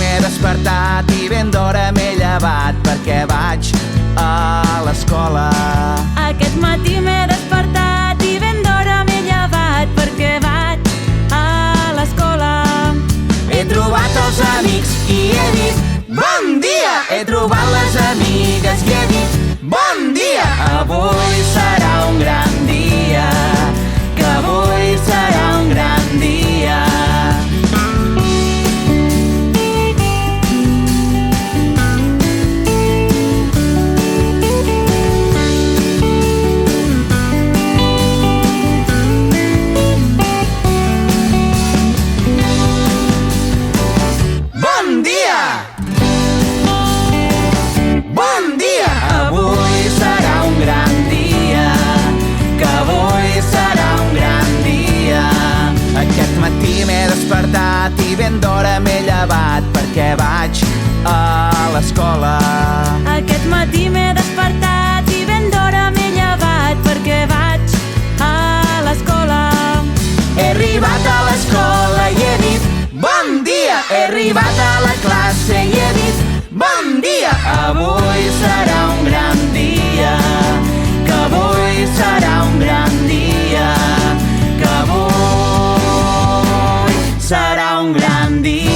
m'he despertat i ben d'hora m'he llevat perquè vaig a l'escola. Aquest matí m'he despertat i ben d'hora m'he llevat perquè vaig a l'escola. He trobat els amics i he dit bon dia! He trobat les amigues i he dit bon dia! Avui serà un gran dia, que avui serà un gran dia. Bon dia! Bon dia! Avui serà un gran dia, que avui serà un gran dia. Aquest matí m'he despertat i ben d'hora m'he llevat perquè vaig a l'escola. Aquest matí m'he despertat i ben d'hora m'he llevat perquè vaig a l'escola. He arribat a l'escola i he dit bon dia! He arribat a la classe i he dit bon dia! Avui serà un gran dia, que avui serà un gran dia, que avui serà un gran dia.